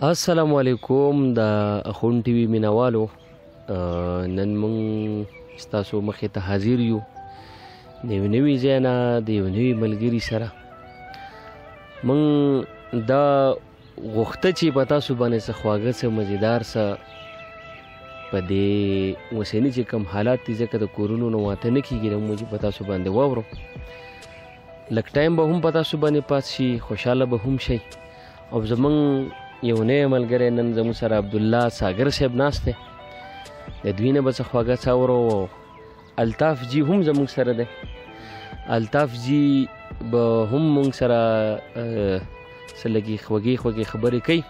السلام علیکم د اخون ټي وي مینوالو نن مونږ ستاسو مخې ته حاضر یو د یو نوي ځای نه د یو نوي ملګري سره. مونږ دا غوښته چې په تاسو باندې څه خواږه څه مزیدار څه په دې اوسني چې کوم حالات دي ځکه د کورونو نه واته نه کېږي نو موږ په تاسو باندې واورو. لږ ټایم به هم په تاسو باندې پاس شي، خوشحاله به هم شئ. او زمونږ یو نوی ملګری نن زموږ سره عبدالله ساګر صاحب ناست دی، د دوی نه به څه خواږه څه اورو. الطاف جي هم زموږ سره دی. الطاف جي به هم موږ سره څه لږې خوږې خوږې خبرې کوي،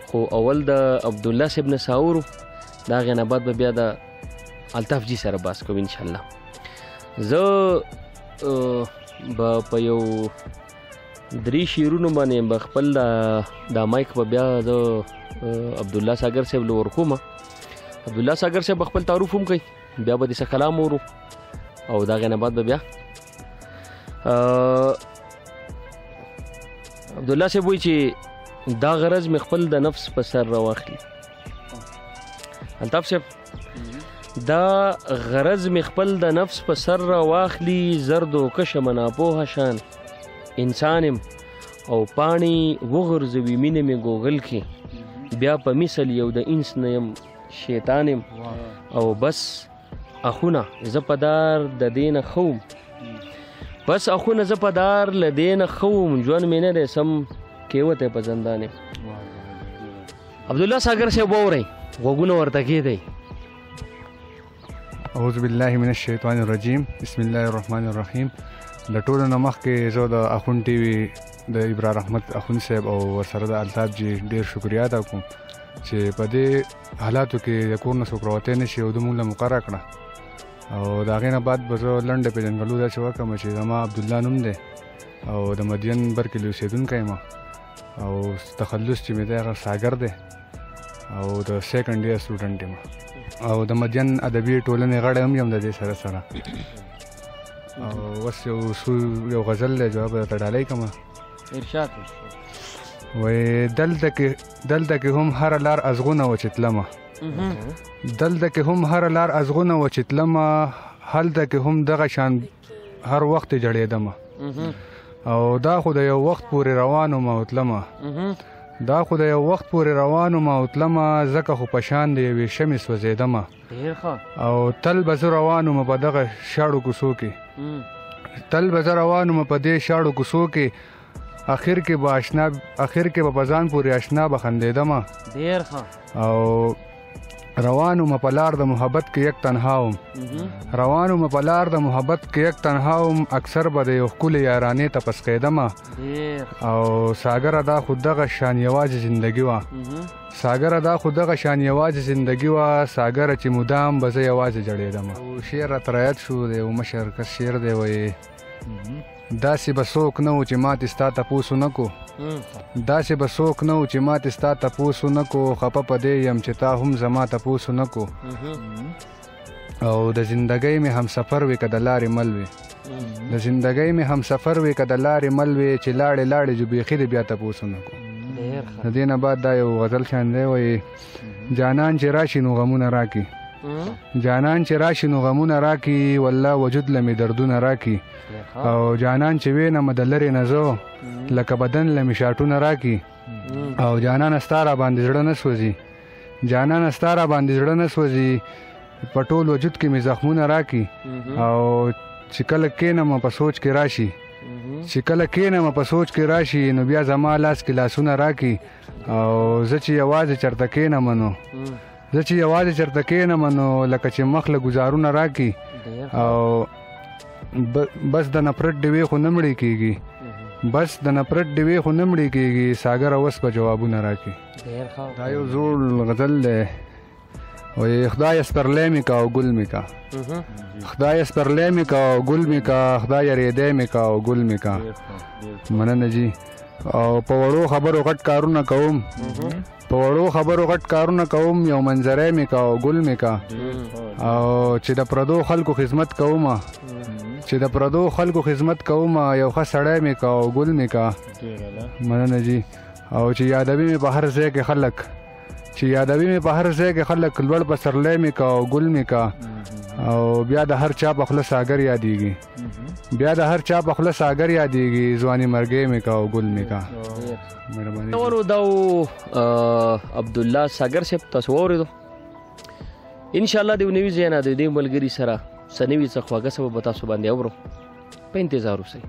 خو اول د عبدالله صاحب نه څه اورو، د هغې نه بعد به بیا د الطاف جي سره بحث کوو انشاءالله. زه به په یو 3 شعرونو باندې به خپل دا مایک به بیا د عبدالله ساګر صاحب له ورکوم. عبدالله ساګر صاحب خپل تعارف هم کوي، بیا به دې څه کلام اورو او د هغې نه بعد به بیا عبدالله صاحب وایي چې دا غرض مې خپل د نفس په سر راواخلي. الطاف صاحب دا غرض مې خپل د نفس په سر راواخلي، زرد و کشم ناپوهه شان انسانم او پاڼې وغورځوي مینه مې ګوګل کې، بیا په مثل یو د انس نه یم شیطانم او بس اخونه زه په دار د دې نه خوم، بس اخونه زه په دار له دې نه خوم، ژوند مې نه دی سم کیوتی په زندان یم. عبدالله ساګر صاحب واورئ، غوږونه ورته کېدئ. اعوذ بالله من الشیطان الرجیم، بسم الله الرحمن الرحیم. د ټولو نه مخکې زه د اخون ټي وي د ابرار احمد اخون صاحب او ورسره د الطاف جي ډېر شکریا ادا کوم چې په دې حالاتو کې د کور نه څوک راوتی نه شي او د مونږ له مقرره کړه. او د هغې نه بعد به زه لنډه پېژندګلو داسې وکړم چې زما عبدالله نوم دی او د مدین برکلي اوسېدونکی یم او تخلص چې مې دی هغه ساګر دی او د سیکنډ ایئر سټوډنټ یم او د مدین ادبي ټولنې غړی هم یم د دې سره سره. او اوس یو غزل دی جواب درته ډالۍ کړمه. ارشاد وایي دلته کې هم هره لار ازغونه و چې تلمه، دلته کې هم هره لار ازغونه و چې تلمه، هلته کې هم دغه شان هر وخت جړېدمه، او دا خو د یو وخت پورې روان وم او تلمه، دا خو د یو وخت پورې روان وم او تلمه، ځکه خو په شان د یوې شمې سوځېدمه، او تل به زه روان وم په دغه شاړو کوڅو کې، تل به زه روان وم په دې شاړو کوڅو کې، اخر کې به په ځان پورې اشنا به خندېدمه، او روان وم په لار د محبت کې یک تنها وم، روان وم په لار د محبت کې یک تنها وم، اکثر به د یو ښکلې یارانې ته پسخېدمه، او ساګره دا خو دغه شان یوازې زندګي وه، ساګره دا خو دغه شان یوازې زندګي وه، ساګره چې مدام به زه یوازې جړېدمه. شعر راته رایاد شو د یو مشر کس شعر دی، وایي داسې به څوک نه و چې ماتې ستا تپوس ونه کو، داسې به څوک نه و چې ماتې ستا تپوس ونه کو، خفه په دې یم چې تا هم زما تپوس ونه کو، او د زندګۍ مې همسفر وې که د لارې مل وې، د زندګۍ مې همسفر وې که د لارې مل وې، چې لاړې لاړې جو بیخي دې بیا تپوس ونه کو. د دې نه بعد دا یو غزل شان دی، وایي جانان چې راشي نو غمونه راکي، جانان چې راشي نو غمونه راکي، والله وجود له مې دردونه راکي، او جانان چې وینم د لرې نه زه لکه بدن له مې شاټونه راکي، او جانان ستا را باندې زړه نه سوځي، جانان ستا را باندې زړه نه سوځي، په ټول وجود کې مې زخمونه راکي، او چې کله کښېنم په سوچ کې راشي، چې کله کښېنم په سوچ کې راشي، نو بیا زما لاس کې لاسونه راکي، او زه چې یوازې چېرته کښېنم نو زه چې یوازې چېرته کښېنم نو لکه چې مخ له ګزارونه راکي، او بس د نفرت ډیوې خو نه مړې کېږي، بس د نفرت ډیوې خو نه مړې کېږي، ساګره اوس به جوابونه راکي. دا یو زوړ غزل دی، وایي خدای سپرلی مې کا او ګل مې کا، خدای سپرلی مې کا او ګل مې کا، خدای ریدی مې کا او ګل مې کا. مننه جي. او په وړو خبرو غټ کارونه کوم، په وړو خبرو غټ کارونه کوم، یو منظری مې کا او ګل مې کا، او چې د پردو خلکو خدمت کومه، چې د پردو خلکو خدمت کومه، یو ښه سړی مې کا او ګل مې کا. مننه جي. او چې یادوي مې په هر ځای کې خلک لوړ پسرلی مې کا او ګل مې کا او بیا د هر چا په خوله ساګر یادېږي ځواني مرګی مې کا او ګل مې کا. مهرباني دا عبدالله ساګر صاحب تاسو واورېدو. انشاءالله د یو نوي ځای نه د دې ملګري سره څه نوي څه خواږه څه به تاسو باندې اورو. په انتظار اوسئ.